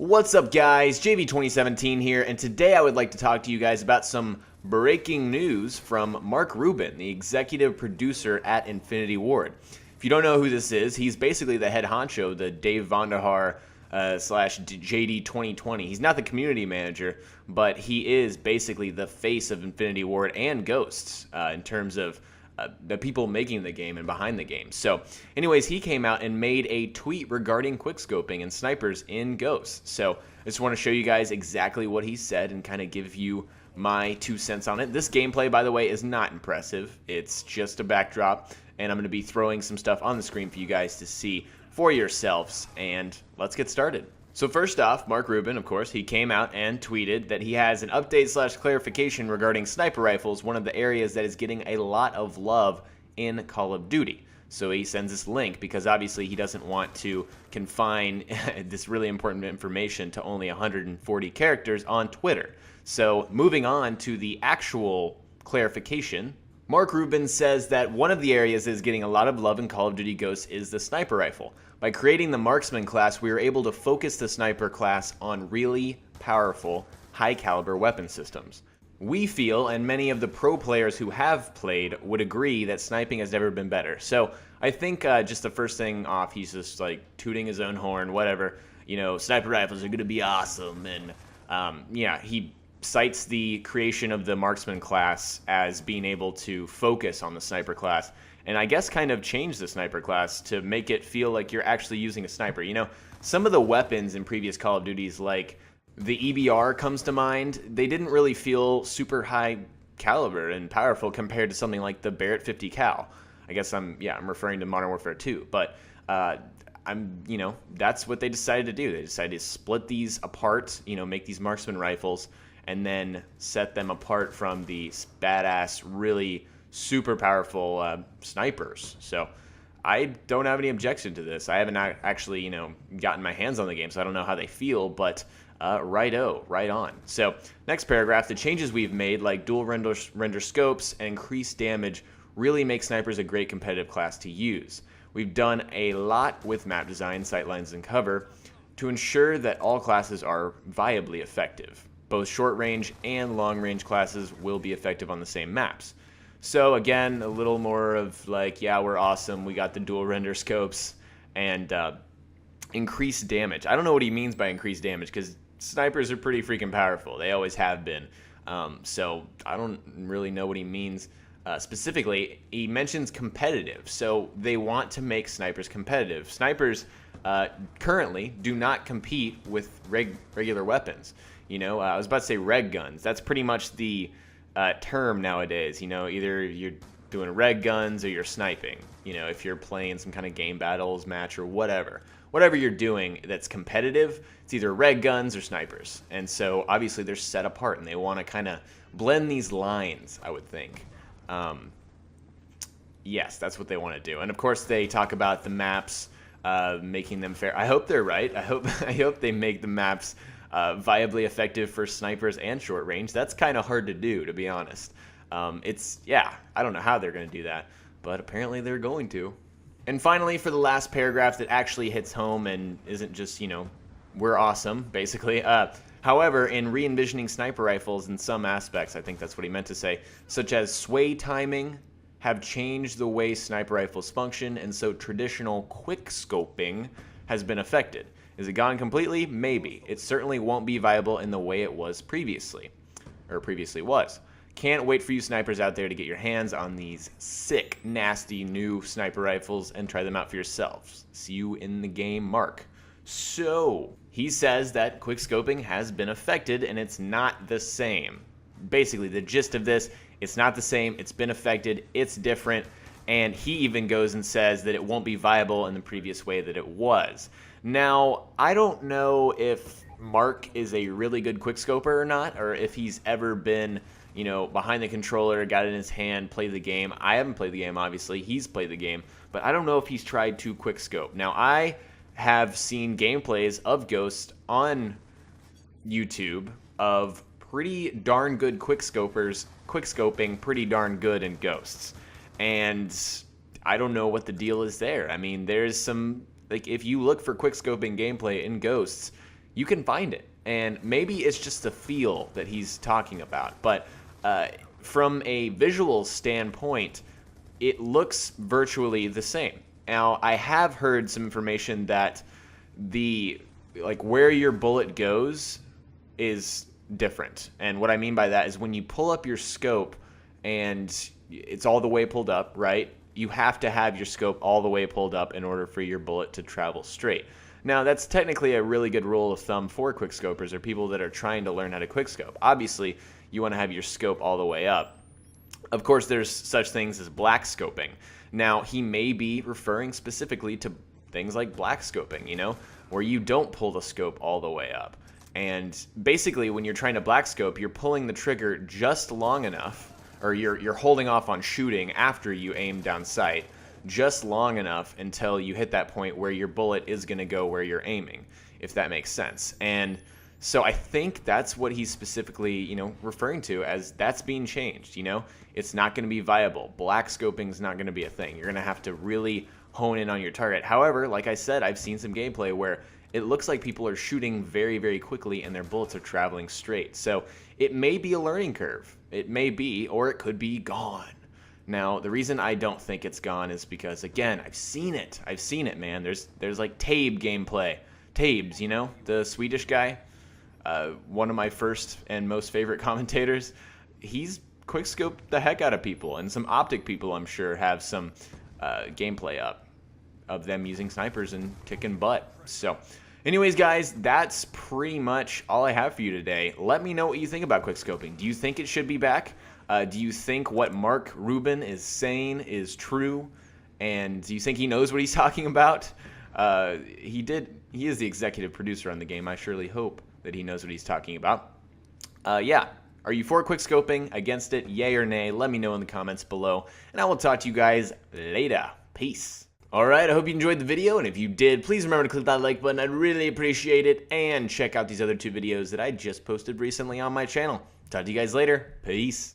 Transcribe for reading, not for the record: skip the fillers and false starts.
What's up, guys? JV2017 here, and today I would like to talk to you guys about some breaking news from Mark Rubin, the executive producer at Infinity Ward. If you don't know who this is, he's basically the head honcho, the Dave Vonderhaar slash JD 2020. He's not the community manager, but he is basically the face of Infinity Ward and Ghosts in terms of the people making the game and behind the game. So anyways, he came out and made a tweet regarding quickscoping and snipers in Ghosts. So I just want to show you guys exactly what he said and kind of give you my 2 cents on it. This gameplay, by the way, is not impressive. It's just a backdrop, and I'm going to be throwing some stuff on the screen for you guys to see for yourselves, and let's get started. So first off, Mark Rubin, of course, he came out and tweeted that he has an update slash clarification regarding sniper rifles, one of the areas that is getting a lot of love in Call of Duty. So he sends this link because obviously he doesn't want to confine this really important information to only 140 characters on Twitter. So moving on to the actual clarification, Mark Rubin says that one of the areas that is getting a lot of love in Call of Duty Ghosts is the sniper rifle. By creating the marksman class, we were able to focus the sniper class on really powerful, high-caliber weapon systems. We feel, and many of the pro players who have played would agree, that sniping has never been better. So I think just the first thing off, he's just like tooting his own horn, whatever. You know, sniper rifles are going to be awesome. And yeah, he cites the creation of the marksman class as being able to focus on the sniper class, and I guess kind of change the sniper class to make it feel like you're actually using a sniper. You know, some of the weapons in previous Call of Duties, like the EBR comes to mind, they didn't really feel super high caliber and powerful compared to something like the Barrett 50 cal. I guess I'm referring to Modern Warfare 2, but that's what they decided to do. They decided to split these apart, make these marksman rifles, and then set them apart from the badass, really super powerful snipers. So I don't have any objection to this. I haven't actually, gotten my hands on the game, so I don't know how they feel, but right on. So next paragraph, the changes we've made, like dual render scopes and increased damage, really make snipers a great competitive class to use. We've done a lot with map design, sightlines, and cover to ensure that all classes are viably effective. Both short-range and long-range classes will be effective on the same maps. So again, a little more of like, yeah, we're awesome. We got the dual render scopes and increased damage. I don't know what he means by increased damage because snipers are pretty freaking powerful. They always have been. So I don't really know what he means specifically. He mentions competitive. So they want to make snipers competitive. Snipers currently do not compete with regular weapons. I was about to say reg guns. That's pretty much the term nowadays. Either you're doing reg guns or you're sniping. If you're playing some kind of game battles match or whatever you're doing that's competitive, it's either reg guns or snipers. And so obviously they're set apart, and they want to kind of blend these lines, I would think. Yes, that's what they want to do. And of course they talk about the maps, making them fair. I hope they're right. I hope they make the maps viably effective for snipers and short range. That's kind of hard to do, to be honest. I don't know how they're going to do that, but apparently they're going to. And finally, for the last paragraph that actually hits home and isn't just, we're awesome, basically. However, in re-envisioning sniper rifles in some aspects, I think that's what he meant to say, such as sway timing, have changed the way sniper rifles function, and so traditional quickscoping has been affected. Is it gone completely? Maybe. It certainly won't be viable in the way it was previously was. Can't wait for you snipers out there to get your hands on these sick, nasty new sniper rifles and try them out for yourselves. See you in the game, Mark. So, he says that quickscoping has been affected and it's not the same. Basically, the gist of this, it's not the same, it's been affected, it's different, and he even goes and says that it won't be viable in the previous way that it was. Now, I don't know if Mark is a really good quickscoper or not, or if he's ever been, behind the controller, got it in his hand, played the game. I haven't played the game, obviously. He's played the game, but I don't know if he's tried to quickscope. Now, I have seen gameplays of Ghost on YouTube of pretty darn good quickscoping pretty darn good in Ghosts. And I don't know what the deal is there. I mean, there's some, like, if you look for quickscoping gameplay in Ghosts, you can find it. And maybe it's just the feel that he's talking about. But from a visual standpoint, it looks virtually the same. Now, I have heard some information that where your bullet goes is different. And what I mean by that is when you pull up your scope and it's all the way pulled up, right? You have to have your scope all the way pulled up in order for your bullet to travel straight. Now, that's technically a really good rule of thumb for quickscopers or people that are trying to learn how to quickscope. Obviously, you want to have your scope all the way up. Of course, there's such things as black scoping. Now, he may be referring specifically to things like black scoping, you know, where you don't pull the scope all the way up. And basically, when you're trying to black scope, you're pulling the trigger just long enough, or you're holding off on shooting after you aim down sight, just long enough until you hit that point where your bullet is going to go where you're aiming, if that makes sense. And so I think that's what he's specifically, you know, referring to as that's being changed, you know. It's not going to be viable. Black scoping is not going to be a thing. You're going to have to really hone in on your target. However, like I said, I've seen some gameplay where it looks like people are shooting very, very quickly and their bullets are traveling straight. So it may be a learning curve. It may be, or it could be gone. Now, the reason I don't think it's gone is because, again, I've seen it. I've seen it, man. There's like Tabe gameplay. Tabes, you know, the Swedish guy, one of my first and most favorite commentators. He's quickscoped the heck out of people, and some optic people, I'm sure, have some gameplay up of them using snipers and kicking butt. So, anyways, guys, that's pretty much all I have for you today. Let me know what you think about quickscoping. Do you think it should be back? Do you think what Mark Rubin is saying is true? And do you think he knows what he's talking about? He is the executive producer on the game. I surely hope that he knows what he's talking about. Yeah. Are you for quickscoping? Against it? Yay or nay? Let me know in the comments below. And I will talk to you guys later. Peace. Alright, I hope you enjoyed the video, and if you did, please remember to click that like button. I'd really appreciate it. And check out these other two videos that I just posted recently on my channel. Talk to you guys later. Peace.